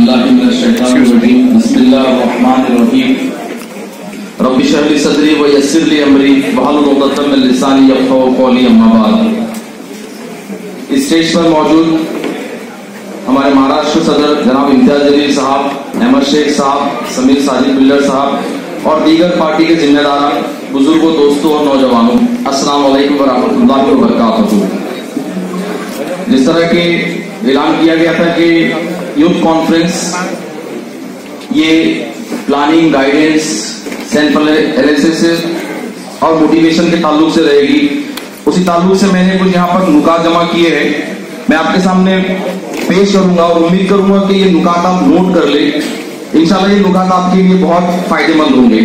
बिल्लाहि मिनश शैतानिर रजीम बिस्मिल्लाहिर्रहमानिर्रहीम रब्बि इश्रह ली सदरी व यस्सिर ली अमरी वहलुल उक़दतम मिन लिसानी यफ़क़हू क़ौली अम्मा बाद। इस स्टेज पर मौजूद हमारे महाराष्ट्र सदर जनाब इम्तियाज जलील साहब, अहमद शेख साहब, समीर साजिद बिल्डर साहब और दीगर पार्टी के जिम्मेदार, बुजुर्गों, दोस्तों और नौजवानों, अस्सलाम वालेकुम व रहमतुल्लाहि व बरकातुहू। जिस तरह के ऐलान किया गया था कि यूथ कॉन्फ्रेंस ये प्लानिंग, गाइडेंस, सैंपल एनालिसिस और मोटिवेशन के ताल्लुक से रहेगी, उसी ताल्लुक से मैंने कुछ यहाँ पर नुकात जमा किए हैं, मैं आपके सामने पेश करूंगा और उम्मीद करूंगा कि ये नुकात आप नोट कर ले। इंशाल्लाह ये नुकात आपके लिए बहुत फायदेमंद होंगे।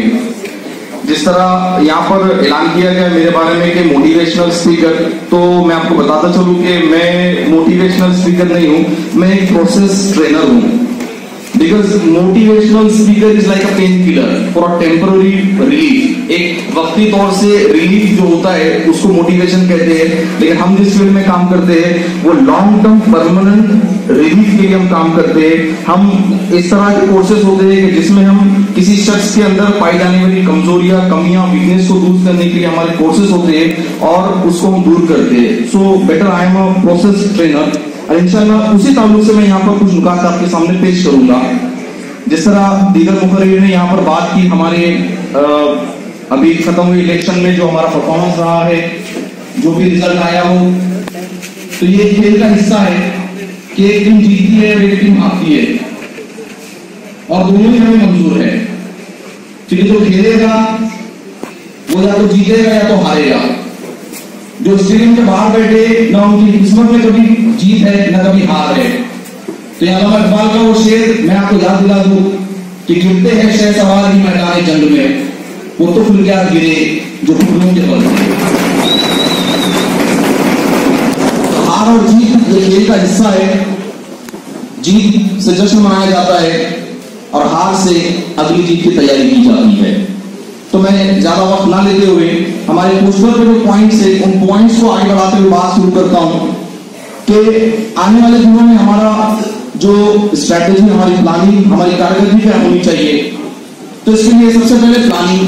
जिस तरह यहाँ पर ऐलान किया गया मेरे बारे में कि मोटिवेशनल स्पीकर, तो मैं आपको बताता चलूं कि मैं मोटिवेशनल स्पीकर नहीं हूं, मैं एक प्रोसेस ट्रेनर हूं। Because motivational speaker is like a pain killer for a temporary relief. एक वक्ती तौर से रिलीफ जो होता है उसको मोटिवेशन कहते हैं, लेकिन हम जिस फील्ड में काम करते हैं वो लॉन्ग टर्म परमानेंट रिलीफ के लिए हम काम करते हैं। हम इस तरह के कोर्सेज होते हैं कि जिसमें हम किसी शख्स के अंदर पाई जाने वाली कमजोरियां, कमियां, वीकनेस को दूर करने के लिए हमारे कोर्सेज होते हैं और उसको हम दूर करते हैं। So better I am a process trainer और इंशाल्लाह उसी ताल्लुक से मैं यहाँ पर कुछ नुकात आपके सामने पेश करूंगा। जिस तरह दीगर मुखर्रिर ने यहाँ पर बात की, हमारे अभी खत्म हुए इलेक्शन में जो हमारा परफॉर्मेंस रहा है, जो भी रिजल्ट आया हो, तो ये खेल का हिस्सा है कि एक टीम जीतती है और एक टीम हारती है और दोनों ही हमें मंजूर है। क्योंकि जो खेलेगा वो या तो जीतेगा या तो हारेगा। जो स्टेडियम के बाहर बैठे, ना उनकी किस्मत में कभी जीत है ना कभी हार है। तो ये अल्लामा इकबाल का वो शेर मैं आपको याद दिला दूं कि गिरते हैं शहसवार ही मैदान जंग में, वो तो खुल गया गिरे जो फूलों के बल। हार और जीत ये खेल का हिस्सा है। जीत से जश्न मनाया जाता है और हार से अगली जीत की तैयारी की जाती है। तो मैं ज्यादा वक्त ना लेते हुए हमारे पोस्टर पे जो पॉइंट्स है उन पॉइंट्स को आगे बढ़ाते हुए बात शुरू करता हूं कि आने वाले दिनों में हमारा जो स्ट्रैटेजी, हमारी प्लानिंग, हमारी कारकर्दगी क्या होनी चाहिए। तो इसके लिए सबसे पहले प्लानिंग,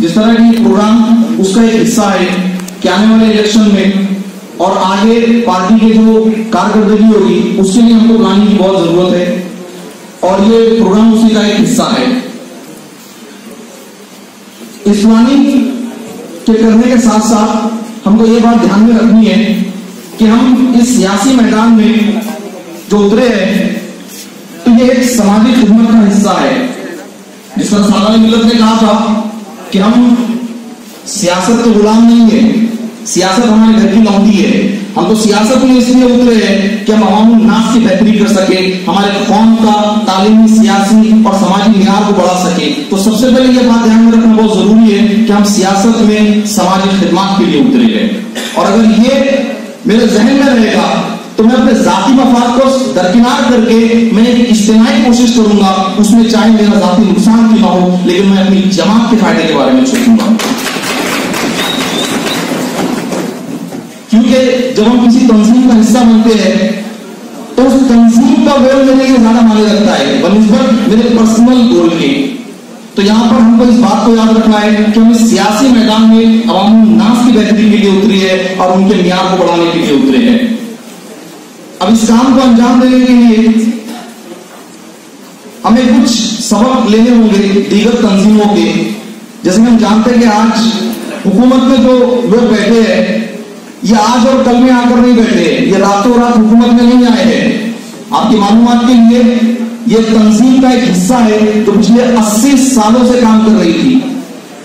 जिस तरह की प्रोग्राम उसका एक हिस्सा है कि आने वाले इलेक्शन में और आगे पार्टी की जो कारकर्दगी होगी उसके लिए हमको प्लानिंग की बहुत जरूरत है और ये प्रोग्राम उसी का एक हिस्सा है। इस प्लानिंग के करने के साथ साथ हमको ये बात ध्यान में रखनी है कि हम इस सियासी मैदान में जो उतरे हैं तो ये एक सामाजिक खिदमत का हिस्सा है। जिस तरह सालाना मिल्लत ने कहा था कि हम सियासत के गुलाम नहीं है, सियासत हमारे घर की लौंडी है। हम तो सियासत में इसलिए उतरे हैं कि हम अवामुल नास की बेहतरी कर सके, हमारे कौम का तालीमी, सियासी और समाजी मियार को बढ़ा सके। तो सबसे पहले ये बात ध्यान में रखना बहुत जरूरी है कि हम सियासत में समाजी खिदमत के लिए उतरे हैं। और अगर ये मेरे जहन में रहेगा तो मैं अपने जाती मफाद को दरकिनार करके मैं एक इज्तिमाई कोशिश करूंगा, उसमें चाहे मेरा जाती नुकसान क्यों ना हो, लेकिन मैं अपनी जमात के फायदे के बारे में सोचूंगा। क्योंकि जब हम किसी तंजीम का हिस्सा बनते हैं तो उस तंजीम का गोल मेरे लिए ज्यादा मायने रखता है बनिस्बत मेरे पर्सनल गोल के। तो यहां पर हमको इस बात को याद रखना है कि हम इस सियासी मैदान में अवामुल नास की बेहतरी के लिए उतरी है और उनके मियार को बढ़ाने के लिए उतरे हैं। अब इस काम को अंजाम देने के लिए हमें कुछ सबक लेने होंगे दीगर तंजीमों के। जैसे हम जानते हैं कि आज हुकूमत में जो लोग बैठे हैं ये आज और कल में आकर नहीं बैठे हैं, ये रातों रात हुकूमत में नहीं आए हैं। आपकी मालूमात के लिए ये तंजीम का एक हिस्सा है जो पिछले 80 सालों से काम कर रही थी।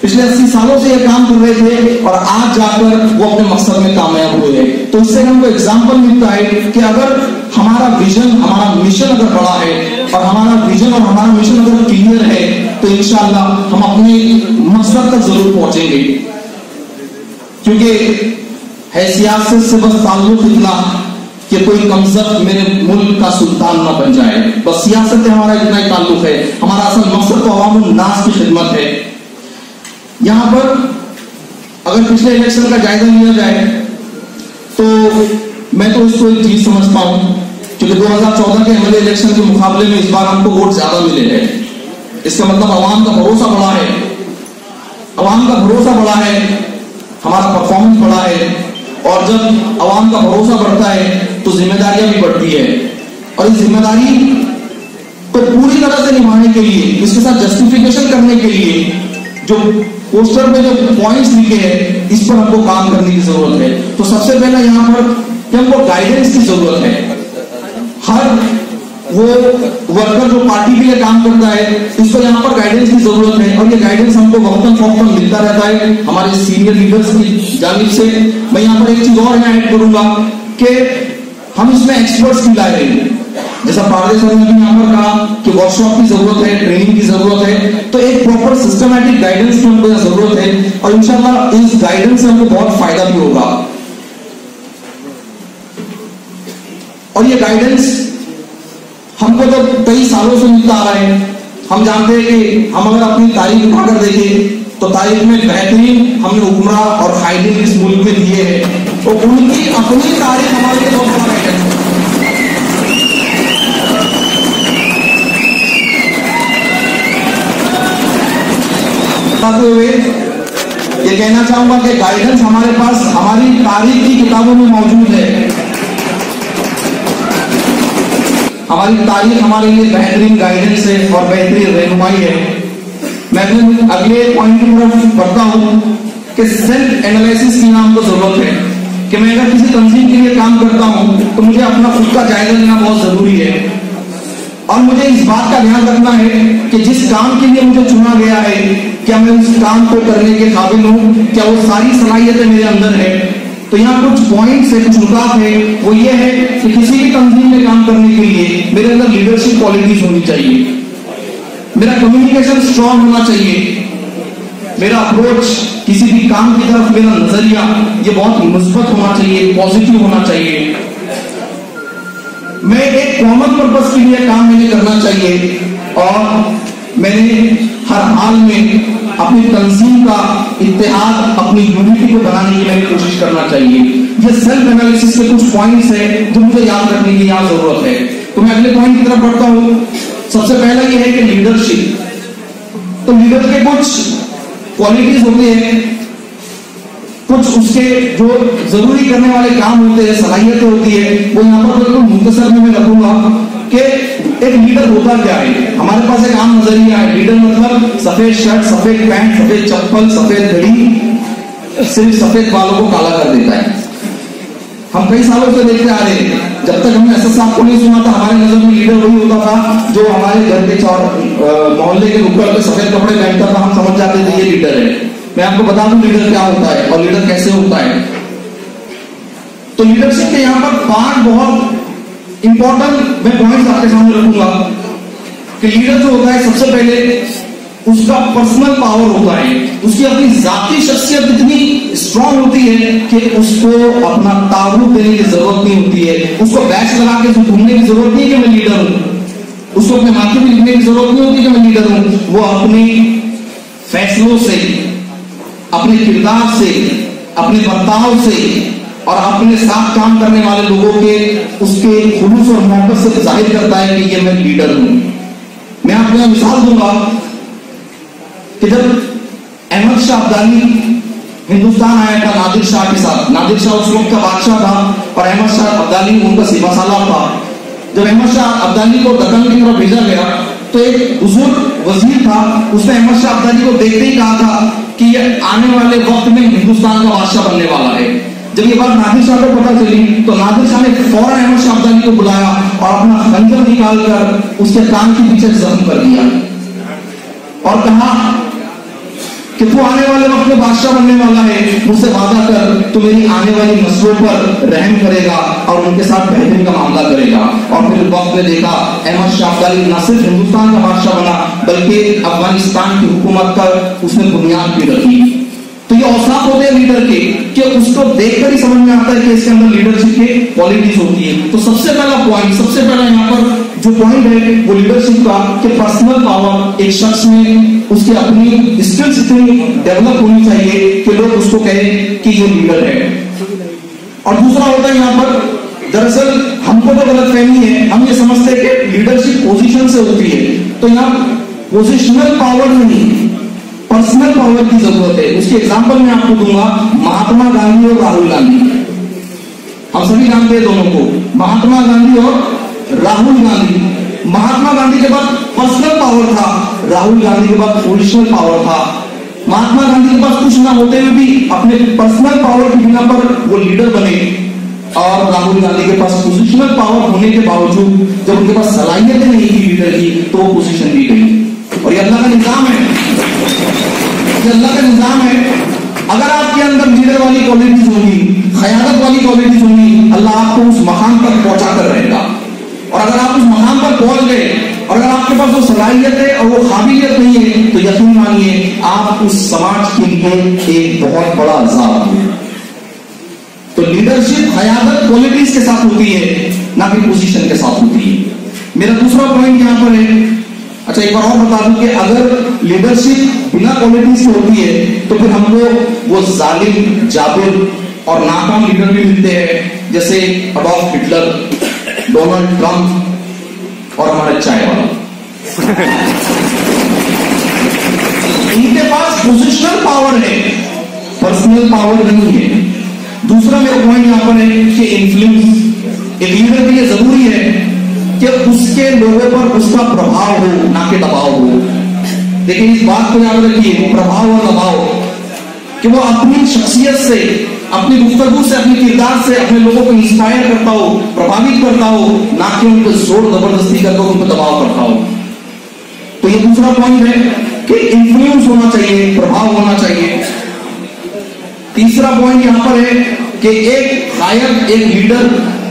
पिछले 80 सालों से ये काम कर रहे थे और आज जाकर वो अपने मकसद में कामयाब हुए हैं। तो इससे हमको एग्जाम्पल मिलता है कि अगर हमारा विजन, हमारा मिशन अगर बड़ा है और हमारा विजन और हमारा मिशन अगर क्लियर है तो इंशाअल्लाह हम अपने मकसद तक जरूर पहुंचेंगे। क्योंकि है सियासत से बस ताल्लुक इतना कि कोई कमजोर मेरे मुल्क का सुल्तान न बन जाए, बस सियासत से हमारा इतना ही ताल्लुक है। हमारा असल मकसद तो अवामुल नास की खिदमत है। यहां पर अगर पिछले इलेक्शन का जायजा लिया जाए तो मैं तो इसको एक चीज समझता हूं क्योंकि 2014 के एमएलए इलेक्शन के मुकाबले में इस बार हमको वोट ज्यादा मिले हैं। इसका मतलब अवाम का भरोसा बढ़ा है, अवाम का भरोसा बढ़ा है, हमारा परफॉर्मेंस बढ़ा है। और जब अवाम का भरोसा बढ़ता है तो जिम्मेदारियां भी बढ़ती है, और इस जिम्मेदारी को पूरी तरह से निभाने के लिए, इसके साथ जस्टिफिकेशन करने के लिए जो पोस्टर में जो पॉइंट्स लिखे हैं, इस पर हमको काम करने की जरूरत है। तो सबसे पहले यहाँ पर हमको गाइडेंस की जरूरत है। हर वो वर्कर जो पार्टी के लिए काम करता है, उसको यहाँ पर गाइडेंस की जरूरत है, और ये गाइडेंस हमको वक्तन फौक्तन मिलता रहता है हमारे सीनियर लीडर्स की जानिब से। मैं यहाँ पर एक चीज और यहाँ ऐड करूंगा कि हम इसमें एक्सपर्ट्स की लाए हैं। जैसा पारदे सर ने भी यहाँ पर कहा कि वर्कशॉप की जरूरत है, ट्रेनिंग की जरूरत है, तो एक प्रॉपर सिस्टमैटिक गाइडेंस की हमको जरूरत है, और इंशाल्लाह इस गाइडेंस से हमको बहुत फायदा भी होगा। और ये गाइडेंस हमको तो कई सालों से मिलता आ रहा है। हम जानते हैं कि हम अगर अपनी तारीख उठाकर देखें तो तारीख में बेहतरीन हमने उमरा और कायदे इस मुल्क में दिए हैं, तो उनकी अपनी तारीख हमारे लिए बहुत बड़ा है। हुए ये कहना चाहूंगा कि गाइडेंस हमारे पास हमारी तारीख की किताबों में मौजूद है। हमारी तारीख हमारे लिए बेहतरीन गाइडेंस है और बेहतरीन रहनुमाई है। मैं अगले पॉइंट की तरफ बढ़ता हूं कि सेल्फ एनालिसिस की हमको जरूरत है कि मैं अगर किसी तंजीम के लिए काम करता हूं तो मुझे अपना खुद का जायजा लेना बहुत जरूरी है, और मुझे इस बात का ध्यान रखना है कि जिस काम के लिए मुझे चुना गया है, क्या मैं उस काम को करने के काबिल हूं, क्या वो सारी सलाहियतें मेरे अंदर है। तो यहाँ कुछ पॉइंट्स है, कुछ नुकात है, वो ये है कि किसी भी तंजीम में काम करने के लिए मेरे अंदर लीडरशिप क्वालिटीज होनी चाहिए, मेरा कम्युनिकेशन स्ट्रांग होना चाहिए, मेरा अप्रोच किसी भी काम की तरफ, मेरा नजरिया ये बहुत मुस्बत होना चाहिए, पॉजिटिव होना चाहिए। मैं एक कॉमन पर्पस के लिए काम मैंने करना चाहिए, और मैंने हर हाल में अपनी तंजीम का इत्तेहाद, अपनी यूनिटी को बनाने की मैंने कोशिश करना चाहिए। ये सेल्फ एनालिसिस के कुछ पॉइंट्स हैं जो मुझे याद रखने की यहाँ जरूरत है। तो मैं अगले पॉइंट की तरफ बढ़ता हूँ। सबसे पहला ये है कि लीडरशिप। तो लीडर के कुछ क्वालिटीज होते हैं, कुछ उसके जो जरूरी करने वाले काम होते हैं, सलाहियतें होती है, वो यहाँ पर बिल्कुल मुख्तसर में मैं रखूंगा कि एक लीडर होता क्या है। हमारे पास एक आम नजरिया है, लीडर मतलब सफेद शर्ट, सफेद पैंट, सफेद चप्पल, सफेद घड़ी, सिर्फ सफेद बालों को काला कर देता है। हम कई सालों से देखते आ रहे हैं, जब तक हमने एसएस साहब को नहीं सुना था, हमारे नजर में लीडर वही होता था जो हमारे घर के मोहल्ले के नुक्कड़ पे सफेद कपड़े पहनता था। हम समझ जाते थे ये लीडर है। मैं आपको बता दूं लीडर क्या होता है और लीडर कैसे होता है। तो लीडरशिप के यहाँ पर 5 बहुत इंपॉर्टेंट मैं पॉइंट्स आपके सामने रखूंगा कि लीडर जो होता है, सबसे पहले उसका पर्सनल पावर होता है, उसकी अपनी जाती शख्सियत इतनी स्ट्रांग होती है कि उसको अपना तारुफ देने की जरूरत नहीं होती है, उसको बैच लगा के घूमने की जरूरत नहीं है कि मैं लीडर हूं, उसको अपने माथे में लिखने की जरूरत नहीं होती कि मैं लीडर हूं। वो अपने फैसलों से, अपने किरदार से, अपने बर्ताव से और अपने साथ काम करने वाले लोगों के उसके खुलूस और मोहब्बत से जाहिर करता है कि ये मैं लीडर हूं। मैं आपको यहां मिसाल दूंगा कि जब अहमद शाह अब्दाली हिंदुस्तान आया था नादिर शाह के साथ, नादिर शाह उस वक्त का बादशाह था और अहमद शाह अब्दाली उनका सिपा सालार था। जब अहमद शाह अब्दाली को दक्कन की तरफ भेजा गया तो एक बुजुर्ग वजीर था, उसने अहमद शाह अब्दाली को देखते ही कहा था कि ये आने वाले वक्त में हिंदुस्तान का बादशाह बनने वाला है। जब ये बात नादिर शाह को पता चली तो नादिर शाह ने फौरन अहमद शाह अब्दाली को बुलाया और अपना खंजर निकालकर उसके कान के पीछे जख्म कर दिया और कहा कि तू आने वाले वक्त में बादशाह बनने वाला है, मुझसे वादा कर तू मेरी आने वाली नस्लों पर रहम करेगा और उनके साथ बेहतरी का मामला करेगा। और फिर वक्त में देखा अहमद शाह अब्दाली न सिर्फ हिंदुस्तान का बादशाह बना बल्कि अफगानिस्तान की हुकूमत का उसने बुनियाद भी रखी। तो ये औसाफ होते हैं लीडर के कि उसको देखकर ही समझ में आता है कि इसके अंदर लीडरशिप की क्वालिटीज होती है। तो सबसे पहला पॉइंट, सबसे पहला यहाँ पर जो पॉइंट है वो लीडरशिप का कि पर्सनल पावर एक शख्स में उसकी अपनी स्किल्स इतनी डेवलप होनी चाहिए कि लोग उसको कहें कि ये लीडर है। और दूसरा होता है यहाँ पर दरअसल हमको तो गलतफहमी है, हम ये समझते हैं कि लीडरशिप पोजीशन से होती है, तो यहाँ पोजिशनल पावर नहीं, पर्सनल पावर की जरूरत है। उसकी एग्जांपल मैं आपको दूंगा, महात्मा गांधी और राहुल गांधी। हम सभी जानते हैं दोनों को, महात्मा गांधी और राहुल गांधी। महात्मा गांधी के पास पर्सनल पावर था, राहुल गांधी के पास पोजिशनल पावर था। महात्मा गांधी के पास कुछ ना होते हुए भी अपने पर्सनल पावर की बिना पर वो लीडर बने, और राहुल गांधी के पास पोजिशनल पावर होने के बावजूद जब उनके पास सलाहियतें नहीं थी लीडर की, तो वो पोजीशन दी गई। और ये अल्लाह का निजाम है, ये अल्लाह का निजाम है। अगर आपके अंदर लीडर वाली क्वालिटीज होंगी, क़यादत वाली क्वालिटीज होंगी, अल्लाह आपको उस मकाम तक पहुंचा कर रहेगा। और अगर आप उस मकाम पर पहुंच गए और अगर आपके पास वो सलाहियत है और वो काबिलियत नहीं है, तो यकीन मानिए आप उस समाज के लिए एक बहुत बड़ा अज़ाब है। तो लीडरशिप क़यादत क्वालिटीज के साथ होती है, ना कि पोजीशन के साथ होती है। मेरा दूसरा पॉइंट यहां पर है, अच्छा एक बार और बता दूं कि अगर लीडरशिप बिना क्वालिटीज की होती है तो फिर हमको वो जालिम, जाबिर और नाकाम लीडर भी मिलते हैं, जैसे अडॉल्फ हिटलर, डोनाल्ड ट्रंप और हमारे चाय वाला। इनके पास पोजिशनल पावर है, पर्सनल पावर नहीं है। दूसरा मेरा पॉइंट यहां पर है कि इन्फ्लुएंस। एक लीडर के लिए जरूरी है कि उसके लोगों पर उसका प्रभाव हो, ना कि दबाव हो। लेकिन इस बात को याद रखिए, प्रभाव और दबाव, कि वो अपनी शख्सियत से, अपनी गुफ्तगू से, अपने किरदार से अपने लोगों को इंस्पायर करता हो, प्रभावित करता हो, ना कि उनको जोर जबरदस्ती करके उनको दबाव करता हो। तो ये दूसरा पॉइंट है कि इन्फ्लुएंस होना चाहिए, प्रभाव होना चाहिए। तीसरा पॉइंट यहां पर है कि एक कायद, एक लीडर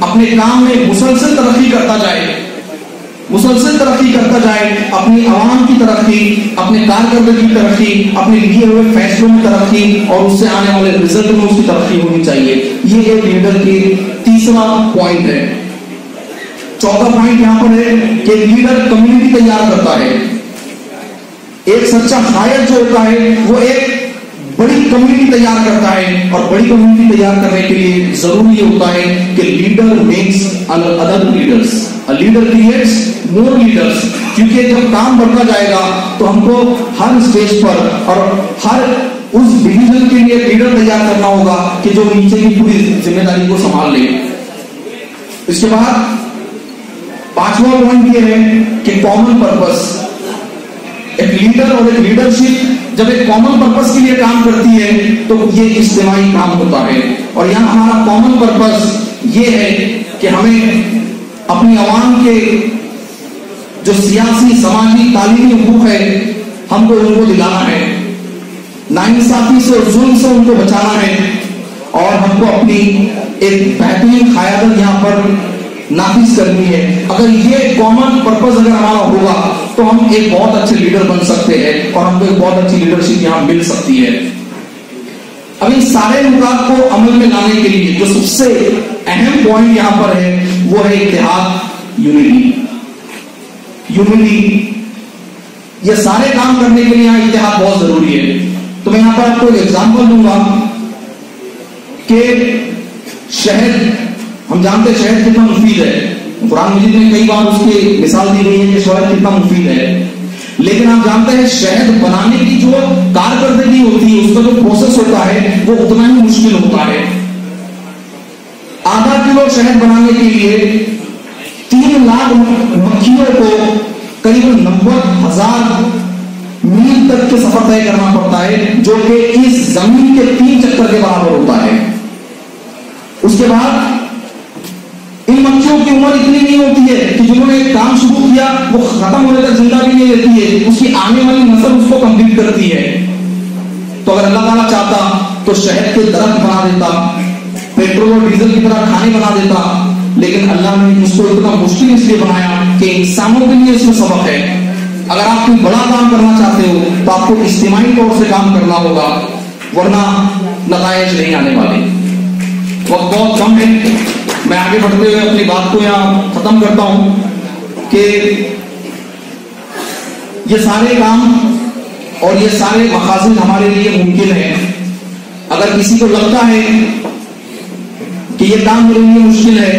अपने काम में मुसलसल तरक्की करता जाए, मुसलसल तरक्की करता जाए, अपनी आवाम की तरक्की, अपने कारकर्दगी की तरक्की, अपने लिए हुए फैसलों में तरक्की और उससे आने वाले रिजल्ट में उसकी तरक्की होनी चाहिए। ये एक लीडर की तीसरा पॉइंट है। चौथा पॉइंट यहां पर है कि लीडर कम्युनिटी तैयार करता है। एक सच्चा कायद जो होता है वो एक बड़ी कम्युनिटी तैयार करता है, और बड़ी कम्युनिटी तैयार करने के लिए जरूरी होता है कि leader makes other leaders, a leader creates more leaders. क्योंकि जब काम बढ़ता जाएगा तो हमको हर स्टेज पर और हर उस डिवीजन के लिए लीडर तैयार करना होगा कि जो नीचे की पूरी जिम्मेदारी को संभाल ले। इसके बाद पांचवा पॉइंट ये है कि कॉमन पर्पस। एक लीडर और एक लीडरशिप जब एक कॉमन पर्पस के लिए काम करती है तो ये इज्तिमाई काम होता है। और यहां हमारा कॉमन पर्पस ये है कि हमें अपनी आवाम के जो सियासी, समाजी, तालीमी हुकूक है, हमको उनको दिलाना है, नाइंसाफी से और जुल्म से उनको बचाना है, और हमको अपनी एक बेहतरीन क़यादत यहां पर नाफिज करनी है। अगर ये कॉमन पर्पस अगर हमारा होगा तो हम एक बहुत अच्छे लीडर बन सकते हैं और हमको एक बहुत अच्छी लीडरशिप यहां मिल सकती है। अब इन सारे नुकात को अमल में लाने के लिए जो सबसे अहम पॉइंट यहां पर है वो है इत्तेहाद, यूनिटी। ये सारे काम करने के लिए यहां इत्तेहाद बहुत जरूरी है। तो मैं यहां पर आपको एक एग्जांपल दूंगा कि शहद, हम जानते हैं शहद कितना मुफीद है, कुरान मजीद में कई बार उसकी मिसाल दी गई है कि शहद कितना मुफीद है। लेकिन आप जानते हैं शहद बनाने की जो कारकर्दगी होती है, उसका जो प्रोसेस होता है वो उतना ही मुश्किल होता है। आधा किलो शहद बनाने के लिए 3 लाख मक्खियों को करीबन 90,000 मील तक के सफर तय करना पड़ता है, जो कि इस जमीन के 3 चक्कर के बराबर होता है। उसके बाद इन मक्खियों की उम्र इतनी नहीं होती है कि जिन्होंने एक काम शुरू किया वो खत्म होने तक जिंदा भी नहीं रहती है, उसकी आने वाली नस्ल उसको कंप्लीट करती है। तो अगर अल्लाह ताला चाहता तो शहद के दरख्त बना देता, पेट्रोल और डीजल की तरह खाने बना देता, लेकिन अल्लाह ने इसको इतना मुश्किल इसलिए बनाया कि इंसानों के लिए इसमें सबक है। अगर आप कोई बड़ा काम करना चाहते हो तो आपको इज्तिमाई तौर से काम करना होगा, वरना नताइज नहीं आने वाले। वक्त बहुत कम है, मैं आगे बढ़ते हुए अपनी बात को यहां खत्म करता हूं कि ये सारे काम और ये सारे मकासद हमारे लिए मुमकिन है। अगर किसी को लगता है कि ये काम मेरे लिए मुश्किल है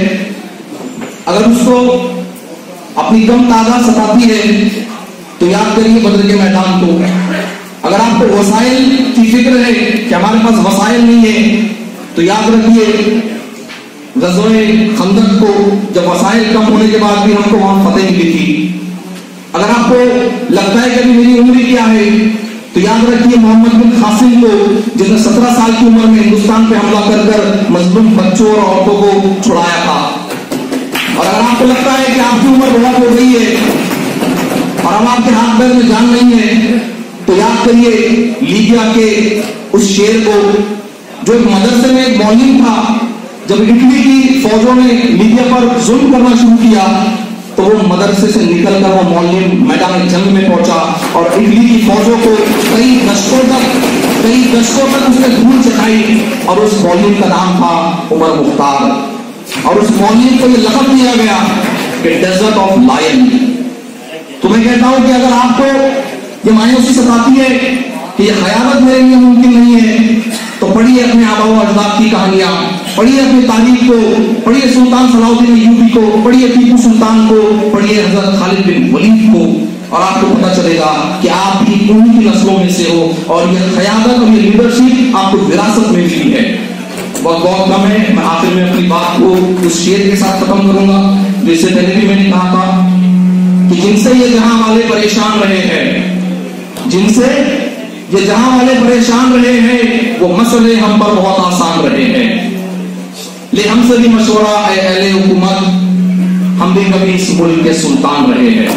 अगर उसको अपनी कम तादाद सताती है तो याद करिए बदर के मैदान को। अगर आपको वसाइल की फिक्र है कि हमारे पास वसाइल नहीं है तो याद रखिए ग़ज़वे खंदक को जब वसाइल कम होने के बाद भी हमको वहां फतेह मिली थी। अगर आपको लगता है कि अभी मेरी उम्र क्या है तो याद रखिए मोहम्मद बिन कासिम को, जिसने 17 साल की उम्र में हिंदुस्तान पे हमला कर कर मजलूम बच्चों और औरतों को छुड़ाया था। और अगर आपको लगता है कि आपकी उम्र बहुत हो गई है और अब आपके हाथ पैर में जान नहीं है तो याद करिए लीबिया के उस शेर को, जो एक मदरसे में एक मौलिम था। जब इटली की फौजों ने लीबिया पर जुल्म करना शुरू किया तो वो मदरसे से निकलकर वो मौलिम मैदान जंग में पहुंचा और इटली की फौजों को कई दशकों तक उसने धूल चढ़ाई। और उस मौलिम का नाम था उमर मुख्तार। और उस मौलिम को ये लक़ब दिया गया कि डेजर्ट ऑफ लायन। तो मैं कहता हूं कि अगर आपको ये मायूसी सताती है कि ये क़यादत मेरे लिए मुमकिन नहीं है तो पढ़िए अपने आबा व अजदाद की कहानियां, पढ़िए अपनी तारीख को, पढ़िए सुल्तान सलाउद्दीन अय्यूबी को, पढ़िए टीपू सुल्तान को, पढ़िए हजरत खालिद बिन वलीद को, और आपको पता चलेगा कि आप भी उन्हीं की नस्लों में से हो और ये क़यादत और ये लीडरशिप आपको विरासत में मिली है। बहुत कम है। मैं आखिर में अपनी बात को उस शेर के साथ खत्म करूंगा जिससे पहले भी मैंने कहा था कि जिनसे ये जहां वाले परेशान रहे हैं, जिनसे ये जहां वाले परेशान रहे हैं वो मसले हम पर बहुत आसान रहे हैं। ले हमसे भी मशवरा है अहले हुकूमत, हम भी कभी इस मुल्क के सुल्तान रहे हैं।